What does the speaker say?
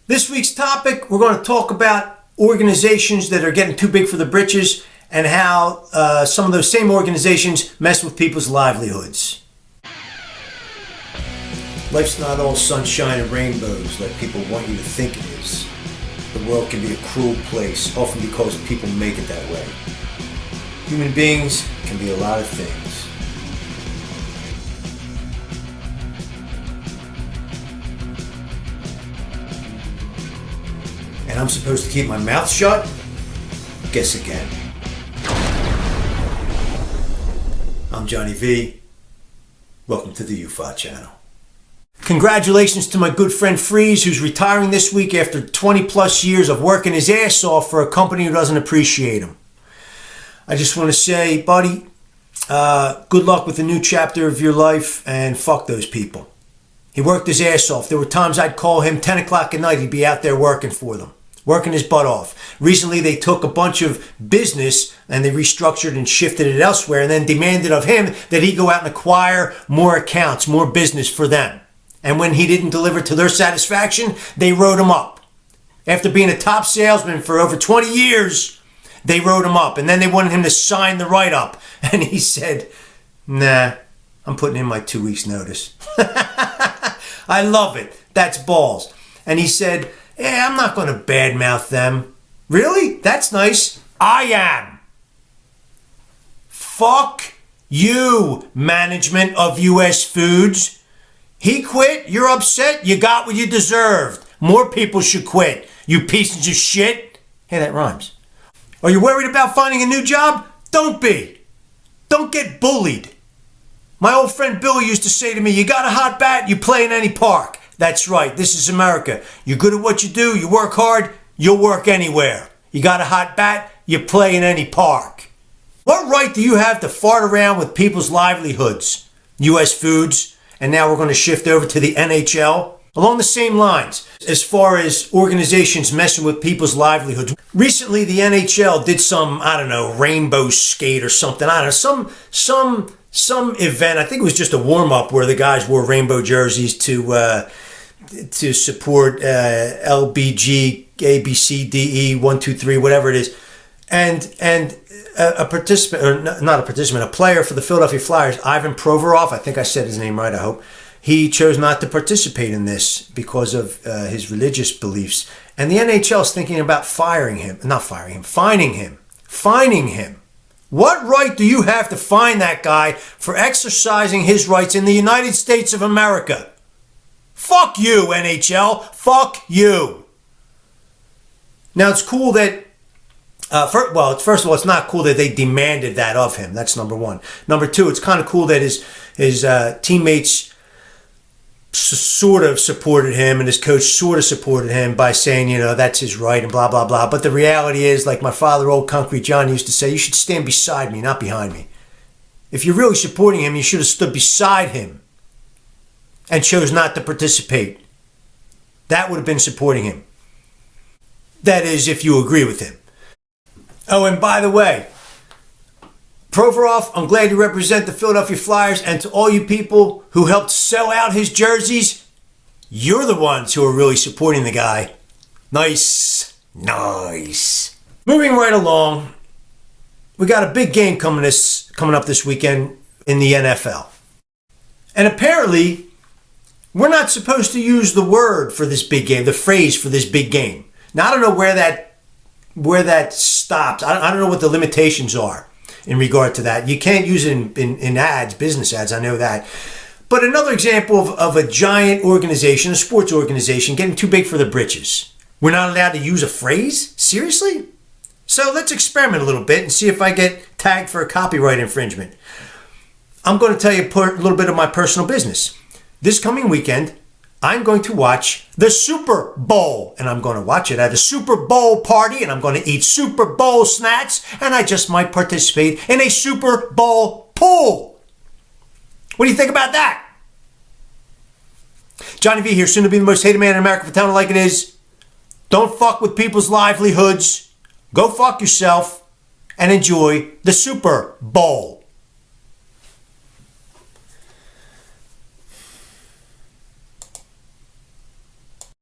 This week's topic, we're going to talk about organizations that are getting too big for the britches and how some of those same organizations mess with people's livelihoods. Life's not all sunshine and rainbows like people want you to think it is. The world can be a cruel place, often because people make it that way. Human beings can be a lot of things. And I'm supposed to keep my mouth shut? Guess again. I'm Johnny V. Welcome to the youfa channel. Congratulations to my good friend Freeze, who's retiring this week after 20 plus years of working his ass off for a company who doesn't appreciate him. I just want to say, buddy, good luck with the new chapter of your life, and fuck those people. He worked his ass off. There were times I'd call him 10 o'clock at night. He'd be out there working for them, working his butt off. Recently, they took a bunch of business and they restructured and shifted it elsewhere and then demanded of him that he go out and acquire more accounts, more business for them. And when he didn't deliver to their satisfaction, they wrote him up. After being a top salesman for over 20 years, they wrote him up. And then they wanted him to sign the write-up. And he said, nah, I'm putting in my 2 weeks notice. I love it. That's balls. And he said, I'm not going to badmouth them. Really? That's nice. I am. Fuck you, management of U.S. Foods. He quit. You're upset. You got what you deserved. More people should quit. You pieces of shit. Hey, that rhymes. Are you worried about finding a new job? Don't be. Don't get bullied. My old friend Billy used to say to me, you got a hot bat, you play in any park. That's right. This is America. You're good at what you do. You work hard. You'll work anywhere. You got a hot bat, you play in any park. What right do you have to fart around with people's livelihoods? U.S. Foods. And now we're going to shift over to the NHL. Along the same lines, as far as organizations messing with people's livelihoods. Recently, the NHL did some, rainbow skate or something. Some event. I think it was just a warm-up where the guys wore rainbow jerseys to support LBG, ABCDE, 1, 2, 3, whatever it is. And a participant, or not a participant, a player for the Philadelphia Flyers, Ivan Provorov, I think I said his name right, I hope, he chose not to participate in this because of his religious beliefs. And the NHL is thinking about fining him. What right do you have to fine that guy for exercising his rights in the United States of America? Fuck you, NHL. Fuck you. Now, it's cool that first of all, it's not cool that they demanded that of him. That's number one. Number two, it's kind of cool that his teammates sort of supported him and his coach sort of supported him by saying, that's his right and blah, blah, blah. But the reality is, like my father, old Concrete John, used to say, you should stand beside me, not behind me. If you're really supporting him, you should have stood beside him and chose not to participate. That would have been supporting him. That is, if you agree with him. Oh, and by the way, Provorov, I'm glad you represent the Philadelphia Flyers, and to all you people who helped sell out his jerseys, you're the ones who are really supporting the guy. Nice. Moving right along, we got a big game coming up this weekend in the NFL. And apparently, we're not supposed to use the word for this big game, the phrase for this big game. Now, I don't know where that stops. I don't know what the limitations are in regard to that. You can't use it in ads, business ads, I know that. But another example of a giant organization, a sports organization, getting too big for the britches. We're not allowed to use a phrase? Seriously? So let's experiment a little bit and see if I get tagged for a copyright infringement. I'm going to tell you a little bit of my personal business. This coming weekend, I'm going to watch the Super Bowl, and I'm going to watch it at a Super Bowl party, and I'm going to eat Super Bowl snacks, and I just might participate in a Super Bowl pool. What do you think about that? Johnny V here, soon to be the most hated man in America for telling it like it is. Don't fuck with people's livelihoods. Go fuck yourself and enjoy the Super Bowl.